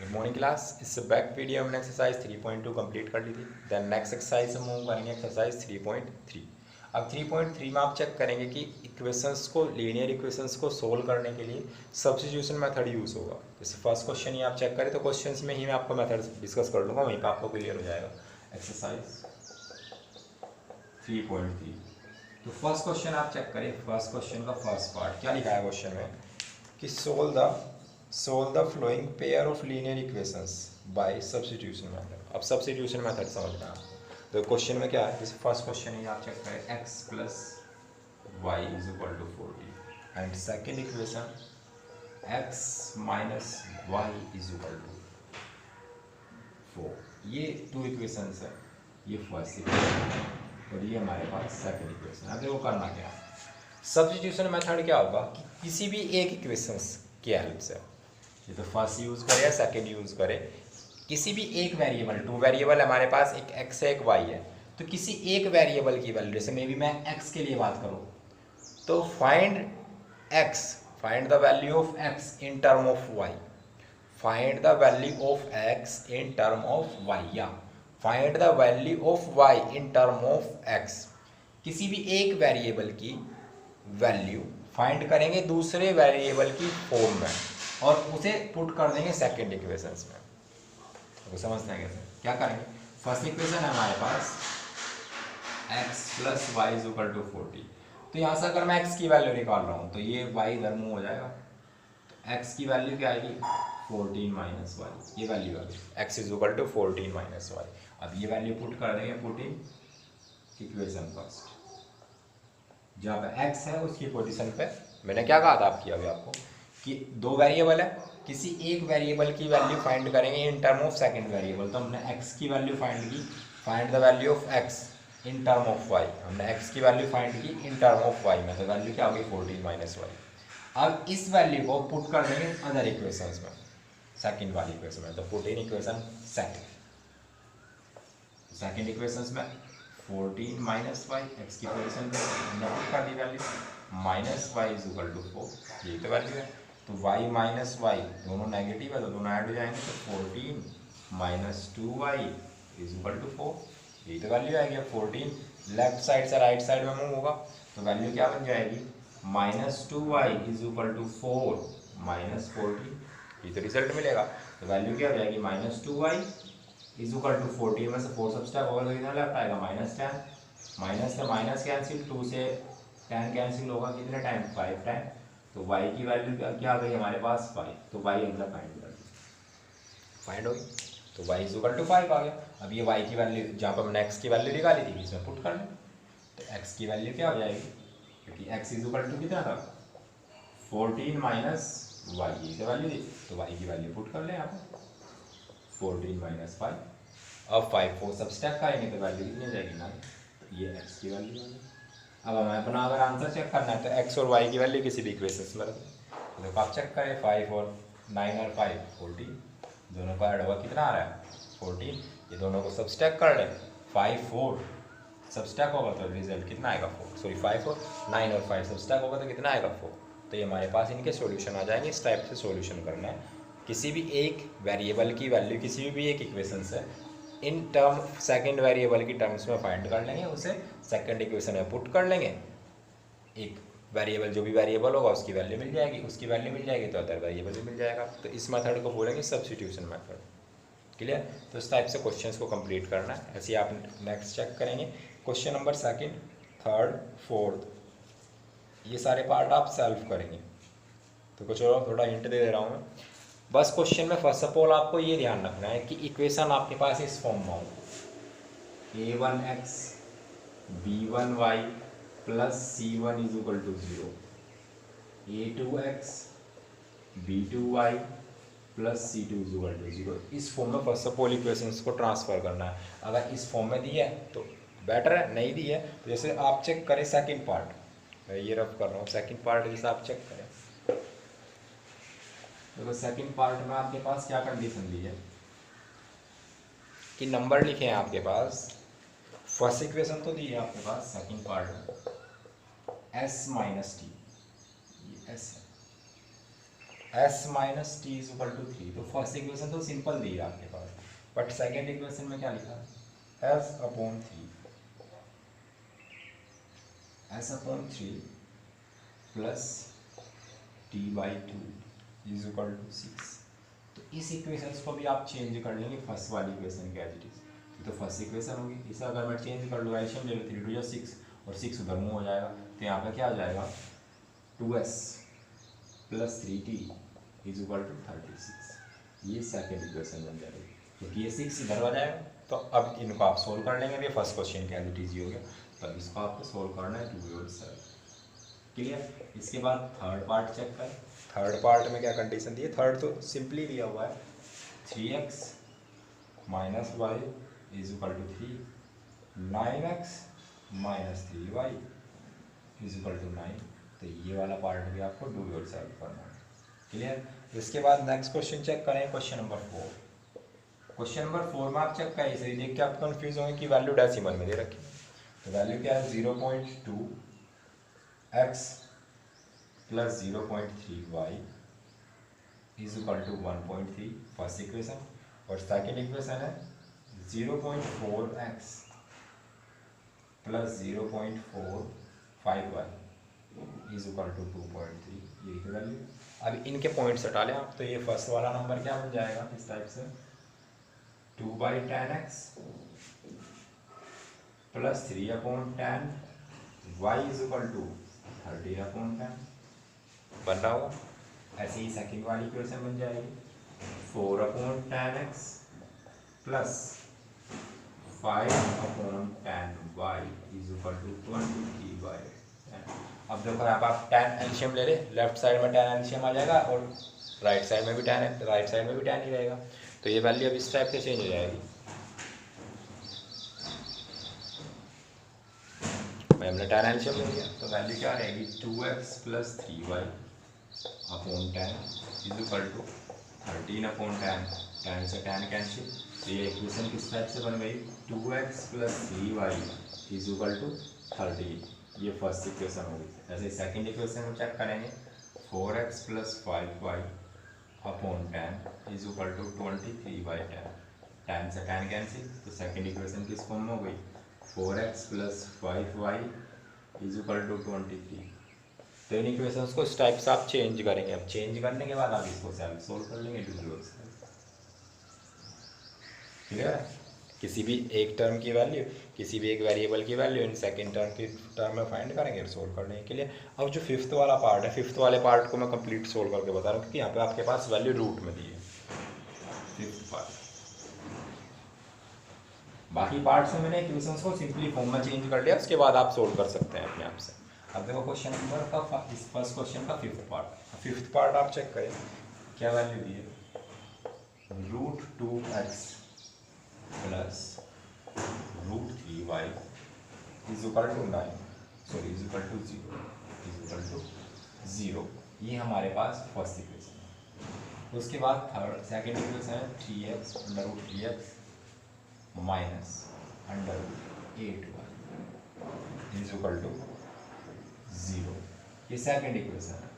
Good morning class. इससे back video हमने exercise 3.2 complete कर ली थी। देन नेक्स्ट एक्सरसाइज हम मूव करेंगे एक्सरसाइज 3.3। अब 3.3 में आप चेक करेंगे कि इक्वेशंस को लीनियर इक्वेशंस को सोल्व करने के लिए सब्स्टिट्यूशन मेथड यूज़ होगा। जैसे फर्स्ट क्वेश्चन ही आप चेक करें तो क्वेश्चंस में ही मैं आपको मेथड डिस्कस कर लूँगा, वहीं पर आपको क्लियर हो जाएगा। एक्सरसाइज 3.3 तो फर्स्ट क्वेश्चन आप चेक करें। फर्स्ट क्वेश्चन का फर्स्ट पार्ट क्या लिखा है क्वेश्चन में कि solve the flowing pair of linear equations bye substitution method. अब सब्स्टिट्यूशन मेथड समझना है आपको। तो क्वेश्चन में क्या है, जैसे फर्स्ट क्वेश्चन है आप चेक करें x plus y is equal to 40 and second equation x minus y is equal to 4। ये टू इक्वेशंस है, ये फर्स्ट इक्वेशन और ये हमारे पास सेकेंड इक्वेशन। अब देखो करना क्या है, सब्स्टिट्यूशन मेथड क्या होगा कि किसी भी एक इक्वेशंस की हेल्प से, ये तो फर्स्ट यूज़ करे या सेकेंड यूज़ करे, किसी भी एक वेरिएबल, टू वेरिएबल हमारे पास एक x है एक y है, तो किसी एक वेरिएबल की वैल्यू, जैसे मे बी मैं x के लिए बात करूँ तो find the value of x in term of y, find the value of x in term of y या find the value of y in term of x। किसी भी एक वेरिएबल की वैल्यू फाइंड करेंगे दूसरे वेरिएबल की form में और उसे पुट कर देंगे सेकंड इक्वेशंस में। तो समझते हैं कैसे, क्या करेंगे। फर्स्ट इक्वेशन है हमारे पास x plus y is equal to 40। तो यहाँ से अगर मैं x की वैल्यू निकाल रहा हूँ तो ये y इधर मूव हो जाएगा, तो x की वैल्यू क्या आएगी 14 माइनस वाई, ये वैल्यू आ गई x is equal to 14 minus y. अब ये वैल्यू पुट कर देंगे, पुट इन इक्वेशन फर्स्ट, जहाँ पे x है उसकी पोजीशन पे। मैंने क्या कहा था आपको कि दो वेरिएबल है, किसी एक वेरिएबल की वैल्यू फाइंड करेंगे इन टर्म ऑफ सेकंड वेरिएबल। तो हमने x की वैल्यू फाइंड की, find the value of x in term of y। हमने x की वैल्यू फाइंड की इन टर्म ऑफ y में, तो वैल्यू क्या होगी 14 माइनस वाई। अब इस वैल्यू को पुट कर देंगे अदर इक्वेशंस में, सेकंड वाली इक्वेशन में। तो put in equation second equations में 14 माइनस वाई, एक्स की पोजीशन पे हमने पुट कर दी value, minus y is equal to 4, यही तो वैल्यू है। तो y माइनस वाई दोनों नेगेटिव है तो दोनों ऐड हो जाएंगे, तो 14 minus 2y is equal to 4, यही तो वैल्यू आएगी। 14 लेफ्ट साइड से राइट साइड में मूव होगा तो वैल्यू क्या बन जाएगी minus 2y is equal to 4 minus 14, ये तो रिजल्ट मिलेगा। तो वैल्यू क्या हो जाएगी minus 2y is equal to 14 में से 4 सब्सट्रैक्ट होगा तो कितना लेफ्ट आएगा -10, माइनस से माइनस कैंसिल, 2 से 10 कैंसिल होगा कितने टाइम 5 टाइम। तो y की वैल्यू क्या आ गई हमारे पास 5, तो y हमने फाइंड होगी, तो y इज इक्वल टू 5 आ गया। अब ये y की वैल्यू जहाँ पर हमने x की वैल्यू निकाली थी इसमें पुट कर लें, तो x की वैल्यू क्या हो जाएगी, क्योंकि x इज इक्वल टू कितना था 14 माइनस वाई, ये तो वैल्यू थी, तो y की वैल्यू पुट कर लें यहाँ पर 14 माइनस 5। अब 5 4 सब्सट्रैक्ट करेंगे तो वैल्यू कितनी हो जाएगी 9, तो ये x की वैल्यू होगी। अब हमें अपना अगर आंसर चेक करना है तो x और y की वैल्यू किसी भी इक्वेशन में रखें, तो देखो आप चेक करें 5 और 9 और 5 14, दोनों का ऐड होगा कितना आ रहा है 14, ये दोनों को सब्सट्रैक्ट कर लें, 5 4 सब्सट्रैक्ट होगा तो रिजल्ट कितना आएगा 4, सॉरी 5 और 9 और 5 सब्सट्रैक्ट होगा तो कितना आएगा 4। तो ये हमारे पास इनके सॉल्यूशन आ जाएंगे। इस टाइप से सॉल्यूशन करना है, किसी भी एक वेरिएबल की वैल्यू किसी भी एक इक्वेशन से इन टर्म सेकंड वेरिएबल की टर्म्स में फाइंड कर लेंगे, उसे सेकंड इक्वेशन में पुट कर लेंगे, एक वेरिएबल जो भी वेरिएबल होगा उसकी वैल्यू मिल जाएगी, उसकी वैल्यू मिल जाएगी तो अदर वेरिएबल भी मिल जाएगा। तो इस मेथड को बोलेंगे सब्स्टिट्यूशन मेथड। क्लियर। तो इस टाइप से क्वेश्चंस को कंप्लीट करना है। ऐसे आप नेक्स्ट चेक करेंगे question number second, third, fourth, ये सारे पार्ट आप सॉल्व करेंगे। तो कुछ और थोड़ा हिंट दे रहा हूँ मैं। बस क्वेश्चन में फर्स्ट ऑफ ऑल आपको ये ध्यान रखना है कि इक्वेशन आपके पास इस फॉर्म में हो, a1x b1y plus c1 is equal to 0, a2x b2y plus c2 is equal to 0। इस फॉर्म में फर्स्ट ऑफ ऑल इक्वेशंस को ट्रांसफर करना है। अगर इस फॉर्म में दी है तो बेटर है, नहीं दी है तो जैसे आप चेक करें सेकंड पार्ट, मैं ये रफ कर रहा हूँ सेकंड पार्ट, जैसे आप चेक करें देखो सेकंड पार्ट में आपके पास क्या कंडीशन दी है कि नंबर लिखे हैं आपके पास, फर्स्ट इक्वेशन तो दी है आपके पास सेकंड पार्ट में s माइनस टी, ये s है, s minus t is equal to 3। तो फर्स्ट इक्वेशन तो सिंपल दी है आपके पास, बट सेकेंड इक्वेशन में क्या लिखा है, s upon 3 plus t by 2 is equal to 6। तो इस इक्वेशन को भी आप चेंज कर लेंगे फर्स्ट वाली इक्वेशन के एज इट इज। तो फर्स्ट इक्वेशन होगी, इसे अगर मैं चेंज कर लूँ, एल्शियम ले लो, 3 2 6 और 6 उधर मूव हो जाएगा, तो यहाँ पे क्या आ जाएगा 2s plus 3t is equal to 36। ये सेकेंड इक्वेशन बन जाएगी, क्योंकि ये 6 इधर आ जाएगा। तो अब इनको आप सोल्व कर लेंगे, ये फर्स्ट क्वेश्चन के एज इट इज हो गया। तो अब इसको आपको सोल्व करना है 2 योरसेल्फ। क्लियर। इसके बाद थर्ड पार्ट चेक करें। थर्ड पार्ट में क्या कंडीशन दी है, थर्ड तो सिंपली दिया हुआ है 3x minus y is equal to 3, 9x minus 3y is equal to 9। तो ये वाला पार्ट भी आपको डू योरसेल्फ करना है। क्लियर। इसके बाद नेक्स्ट क्वेश्चन चेक करें, क्वेश्चन नंबर 4। क्वेश्चन नंबर 4 में आप चेक करें, इसे देख के आप कंफ्यूज होंगे कि वैल्यू डेसिमल में दे रखी है। तो वैल्यू क्या है 0.2x plus 0.3y is equal to 1.3 first equation, और सेकेंड इक्वेशन है 0.4x plus 0.45y is equal to 2.3, ये वैल्यू। अब इनके पॉइंट्स हटा लें आप, तो ये फर्स्ट वाला नंबर क्या बन जाएगा इस टाइप से 2/10x plus 3/10 y is equal to 30/10 बन रहा होगा। ऐसे ही सेकेंड वाली इक्वेशन बन जाएगी 4/10x plus 5/10y is equal to 23/10। अब देखो यहाँ पर आप 10 एल्शियम ले ले, लेफ्ट साइड में 10 एल्शियम आ जाएगा और राइट साइड में भी 10 है, राइट साइड में भी 10 ही रहेगा। तो ये वैल्यू अब इस टाइप से चेंज हो जाएगी। भाई हमने 10 एल्शियम ले लिया, तो वैल्यू क्या रहेगी 2x plus 3y upon 10 is equal to 13/10। 10 से 10 कैंसिल, तो ये इक्वेशन किस टाइप से बन गई 2x plus 3y is equal to 30। ये फर्स्ट इक्वेशन होगी। ऐसे सेकंड इक्वेशन में चेक करेंगे 4x plus 5y upon 10 is equal to 23/10। 10 से 10 कैंसिल, तो सेकंड इक्वेशन किस फॉर्म में हो गई 4x plus 5y is equal to 23। तो इन इक्वेशंस को इस टाइप से आप चेंज करेंगे। अब चेंज करने के बाद आप इसको सेल्फ सोल्व कर लेंगे डू योरसेल्फ। क्लियर है। किसी भी एक टर्म की वैल्यू, किसी भी एक वेरिएबल की वैल्यू इन सेकंड टर्म में फाइंड करेंगे और सोल्व कर लेंगे। क्लियर। अब जो फिफ्थ वाला पार्ट है, फिफ्थ वाले पार्ट को मैं कंप्लीट सोल्व करके बता रहा हूँ, क्योंकि यहाँ पे आपके पास वैल्यू रूट में दी है फिफ्थ पार्ट। बाकी पार्ट्स में मैंने इक्वेशंस को सिंपली फॉर्म में चेंज कर लिया, उसके बाद आप सोल्व कर सकते हैं अपने आप से। अब देखो क्वेश्चन नंबर का इस फर्स्ट क्वेश्चन का फिफ्थ पार्ट आप चेक करें क्या वैल्यू दी है √2x plus √3y is equal to 9, sorry is equal to 0। ये हमारे पास फर्स्ट इक्वेशन है। उसके बाद थर्ड सेकेंड इक्वेशन है 3x √3x minus √8y is equal to 0। ये सेकेंड इक्वेशन है।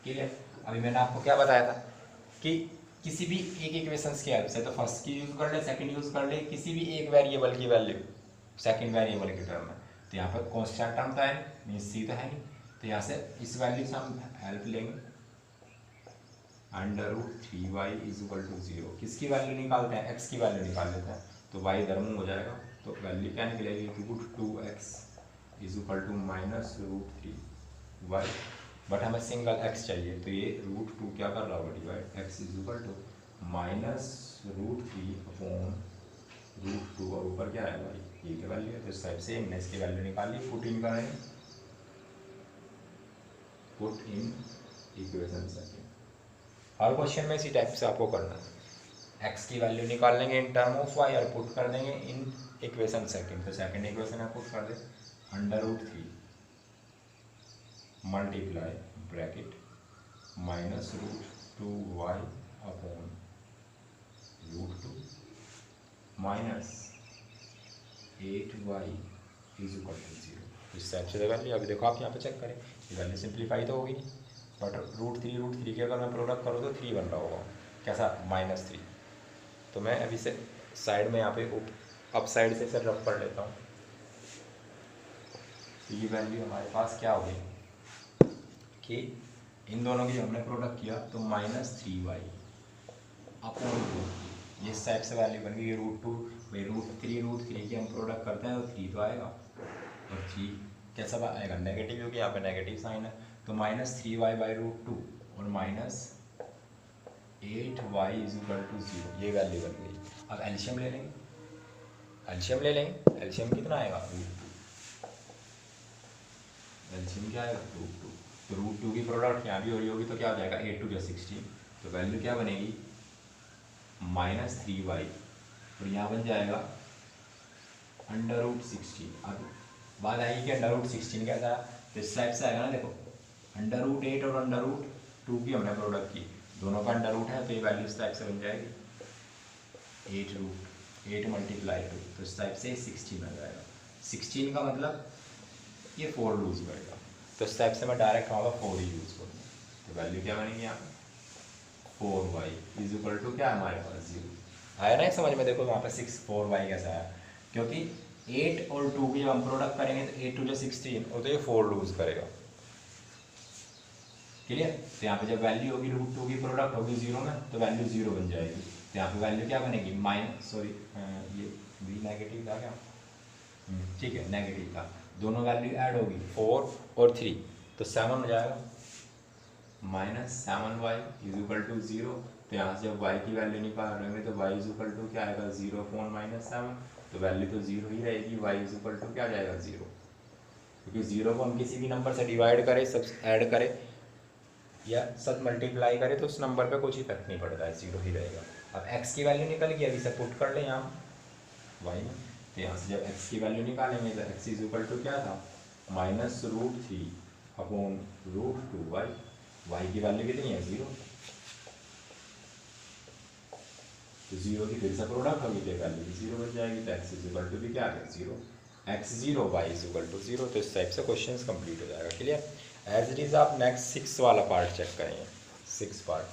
क्लियर। अभी मैंने आपको क्या बताया था कि किसी भी एक इक्वेशंस की हेल्प से, तो फर्स्ट की यूज़ कर ले, सेकंड यूज़ कर ले, किसी भी एक वेरिएबल की वैल्यू सेकंड वेरिएबल के टर्म में, तो यहाँ पर कांस्टेंट टर्म तो है नहीं, मीन्स सी तो है नहीं, तो यहाँ से इस वैल्यू से हम हेल्प लेंगे √3y इज इक्वल टू 0। किसकी वैल्यू निकालते हैं, x की वैल्यू निकाल लेते हैं, तो y इधर मूव हो जाएगा, तो वैल्यू क्या निकलेगी √2x is equal to minus √3y। But हमें सिंगल x चाहिए, तो ये √2 क्या कर रहा होगा divide x is equal to minus √3 upon √2 और ऊपर क्या है भाई ये की वैल्यू है। तो इस टाइप से हमने इसकी वैल्यू निकाल ली, पुट इन करेंगे, put in equation second. Her question में इसी टाइप से आपको करना है, x की वैल्यू निकाल लेंगे इन टर्म ऑफ y और पुट कर देंगे इन इक्वेशन सेकंड। तो सेकंड इक्वेशन आप पुट कर दे √3 multiply bracket minus √2y upon √2 minus 8y is equal to 0। इस टाइप से वैल्यू, अभी देखो आप यहाँ पे चेक करें, ये वैल्यू सिंप्लीफाई तो होगी नहीं, बट रूट थ्री के अगर मैं प्रोडक्ट करूँ तो 3 बन रहा होगा, कैसा -3। तो मैं अभी से साइड में यहाँ पे अप साइड से सर रफ कर लेता हूँ। तो ये वैल्यू हमारे पास क्या होगी कि इन दोनों की हमने प्रोडक्ट किया तो -3y अपॉन 2, ये इस टाइप से वैल्यू बन गई। √2 भाई रूट थ्री की हम प्रोडक्ट करते हैं तो 3 तो आएगा, और 3 कैसा आएगा नेगेटिव, क्योंकि यहाँ पे नेगेटिव साइन है। तो -3y/√2 और -8y = 0, ये वैल्यू बन गई। अब एलसीएम ले लेंगे, एलसीएम कितना आएगा √2, एलसीएम क्या आएगा √2। तो √2 की प्रोडक्ट यहाँ भी हो रही होगी तो क्या हो जाएगा 8 × 16, तो वैल्यू क्या बनेगी -3y, और यहाँ बन जाएगा √16। अब बात आएगी कि √16 कैसा है, तो इस टाइप से आएगा ना, देखो √8 और √2 की हमने प्रोडक्ट की, दोनों का अंडर रूट है, तो ये वैल्यू इस टाइप से बन जाएगी 8 × 2, तो इस टाइप से 16 आ जाएगा। 16 का मतलब ये 4 लूज करेगा, तो इस टाइप से मैं डायरेक्ट वहाँ पर 4 ही यूज़ करूँगा। तो वैल्यू क्या बनेगी यहाँ 4y = क्या है हमारे पास 0 आया ना समझ में। देखो वहाँ पर 4y कैसा है, क्योंकि 8 और 2 की हम प्रोडक्ट करेंगे तो 8 × 16 और तो ये 4 लूज करेगा, क्लियर। तो यहाँ पे जब वैल्यू होगी √2 की प्रोडक्ट होगी 0 में, तो वैल्यू 0 बन जाएगी। तो यहाँ पे वैल्यू क्या बनेगी ये भी नेगेटिव था क्या, ठीक है नेगेटिव था, दोनों वैल्यू ऐड होगी 4 और 3, तो 7 हो जाएगा। -7y = 0, तो यहाँ से जब y की वैल्यू निकाल रहे हैं तो y = क्या आएगा 0/-7, तो वैल्यू तो 0 ही रहेगी, y = क्या जाएगा 0, क्योंकि 0 को हम किसी भी नंबर से डिवाइड करें, सब ऐड करें या सब मल्टीप्लाई करें तो उस नंबर पे कुछ इफेक्ट नहीं पड़ता है, 0 ही रहेगा। अब x की वैल्यू निकल गई, अभी से पुट कर लें यहाँ y में, तो यहाँ से जब x की वैल्यू निकालेंगे तो x = क्या था -√3 अपॉन √2y, y की वैल्यू कितनी है 0, तो 0 की फिर से प्रोडक्ट होगी तो वैल्यू भी 0 बन जाएगी, तो x = भी क्या आ गया 0, x 0 y = 0। तो इस टाइप से क्वेश्चन कंप्लीट हो जाएगा, क्लियर। एज इट इज़ आप नेक्स्ट 6 वाला पार्ट चेक करेंगे, 6 पार्ट।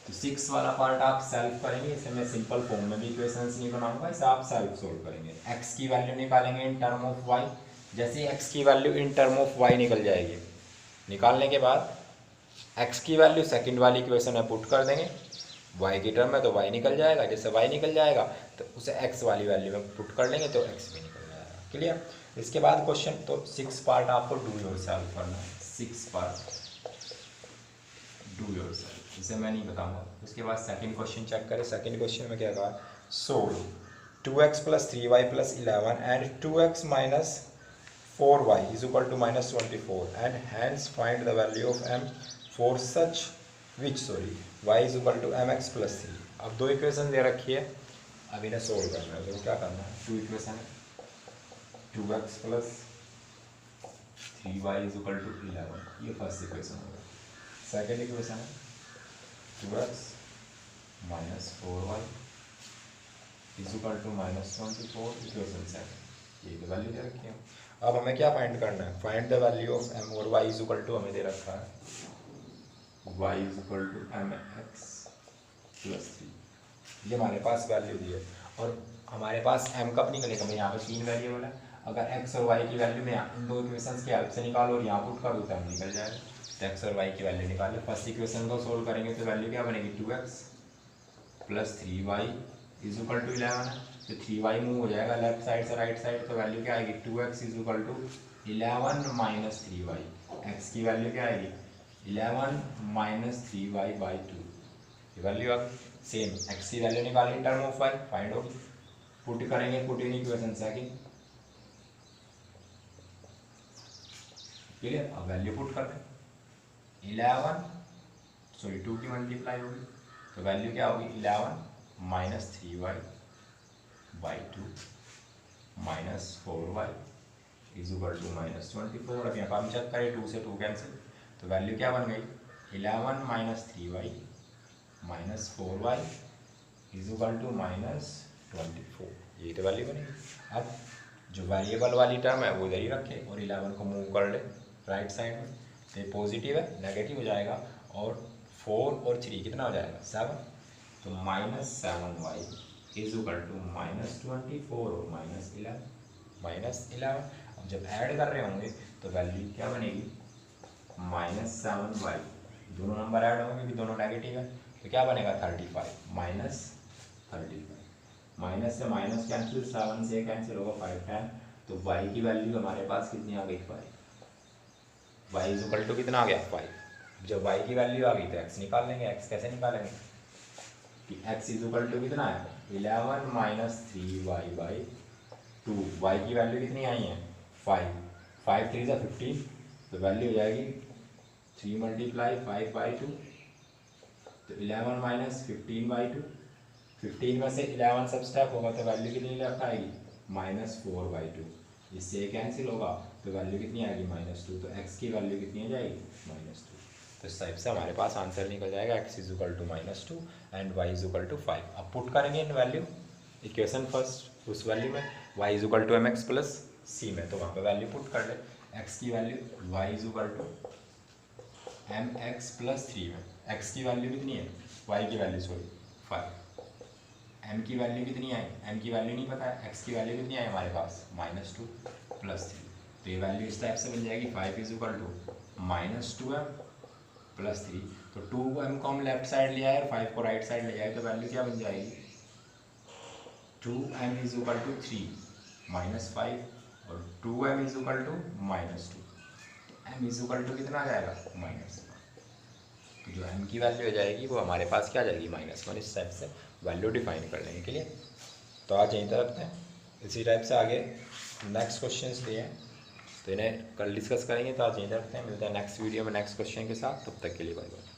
तो 6 वाला पार्ट आप सेल्फ करेंगे, इसे मैं सिंपल फॉर्म में भी इक्वेशंस नहीं बनाऊंगा, इसे आप सेल्फ सोल्व करेंगे। x की वैल्यू निकालेंगे इन टर्म ऑफ y, जैसे ही x की value in term of y निकल जाएगी, निकालने के बाद x की वैल्यू सेकंड वाली इक्वेशन में पुट कर देंगे, y की टर्म में तो y निकल जाएगा, जैसे y निकल जाएगा तो उसे x वाली वैल्यू में पुट कर लेंगे तो x भी निकल जाएगा, क्लियर। इसके बाद क्वेश्चन तो 6 पार्ट आपको डू योरसेल्फ करना है, 6 पार्ट डू योरसेल्फ, इसे मैं नहीं बताऊंगा। उसके बाद सेकंड क्वेश्चन चेक करें। सेकंड क्वेश्चन में क्या कहा, solve 2x + 3y + 11 and 2x - 4y = -24 and hence find the value of m for such which y = mx + 3। अब दो इक्वेशन दे रखी है, अब इन्हें सोल्व करना है। तो क्या करना है, 2 इक्वेशन है, 2x + 3y = 11, ये फर्स्ट इक्वेशन होगा। सेकेंड इक्वेशन है 2x - 4y = -24, इक्वेशन सेकंड, ये तो वैल्यू दे रखी है। अब हमें क्या फाइंड करना है, find the value of m, और y = हमें दे रखा है y = mx + 3, ये हमारे पास वैल्यू दी है। और हमारे पास m कब निकलेगा, मैं यहाँ पे 3 वेरिएबल है, अगर x और y की वैल्यू में इन दो इक्वेशंस की हेल्प से निकालो और यहाँ पुट कर दो तो हम निकल जाएगा। तो x और y की वैल्यू निकालो, फर्स्ट इक्वेशन को सोल्व करेंगे तो वैल्यू क्या बनेगी 2x + 3y = 11 है, तो 3y मूव हो जाएगा लेफ्ट साइड से राइट साइड, तो वैल्यू क्या आएगी 2x = 11 - 3y, x की वैल्यू क्या आएगी 11 - 3y/2, ये वैल्यू अब सेम x की वैल्यू निकालेंगे टर्म ऑफ y, फाइंड होगी, पुट करेंगे, put in equation second, clear. अब वैल्यू पुट कर दें 2 की मल्टीप्लाई होगी, तो वैल्यू क्या होगी 11 - 3y/2 - 4y = -24। अब यहाँ पर हम चेक करें 2 से 2 कैंसिल, तो वैल्यू क्या बन गई 11 - 3y - 4y = -24, ये तो वैल्यू बनेगी। अब जो वेरिएबल वाली टर्म है वो इधर ही रखें और 11 को मूव कर ले राइट साइड में, तो ये पॉजिटिव है, नेगेटिव हो जाएगा, और 4 और 3 कितना हो जाएगा 7, तो -7y इज इक्वल टू -24 और -11। अब जब ऐड कर रहे होंगे तो वैल्यू क्या बनेगी, -7y, दोनों नंबर ऐड होंगे भी, दोनों नेगेटिव है, तो क्या बनेगा 35 -35, माइनस से माइनस कैंसिल, 7 से कैंसिल होगा 5 10, तो y की वैल्यू हमारे पास कितनी आ गई 5, y इज इक्वल टू कितना आ गया 5। जब y की वैल्यू आ गई तो x निकाल लेंगे, x कैसे निकालेंगे कि x इज इक्वल टू कितना है 11 माइनस 3y/2, y की वैल्यू कितनी आई है 5, 5 3 सा 15, तो वैल्यू हो जाएगी 3 × 5/2, तो 11 माइनस 15/2, 15 में से 11 सब्सट्रैक्ट होगा तो वैल्यू कितनी लेफ्ट आएगी -4/2, इससे कैंसिल होगा तो वैल्यू कितनी आएगी -2, तो x की वैल्यू कितनी आ जाएगी -2। तो इस टाइप से हमारे पास आंसर निकल जाएगा x is equal to -2 and y is equal to 5। अब पुट करेंगे इन वैल्यू इक्वेशन फर्स्ट, उस वैल्यू में y is equal to mx plus c में, तो वहाँ पे वैल्यू पुट कर ले, x की value y is equal to mx plus 3 में, x की वैल्यू कितनी है, y की वैल्यू सॉरी 5, m की वैल्यू कितनी आई, m की वैल्यू नहीं पता है, x की वैल्यू कितनी आई हमारे पास -2 प्लस 3, तो ये वैल्यू इस टाइप से बन जाएगी 5 is equal to -2m plus 3, तो 2m को हम लेफ्ट साइड ले आए और 5 को राइट साइड ले आए, तो वैल्यू क्या बन जाएगी 2m इज इक्वल टू 3 -5 और 2m is equal to -2, m is equal to कितना आ जाएगा -1, तो जो m की वैल्यू हो जाएगी वो हमारे पास क्या आ जाएगी -1। इस टाइप से वैल्यू डिफाइन कर लेंगे, क्लियर। तो आज यहीं तक रखते हैं, इसी टाइप से आगे नेक्स्ट क्वेश्चंस दिए हैं तो इन्हें कल डिस्कस करेंगे। तो आज यहीं तक रखते हैं, मिलते हैं नेक्स्ट वीडियो में नेक्स्ट क्वेश्चन के साथ, तब तक के लिए बाय बाय।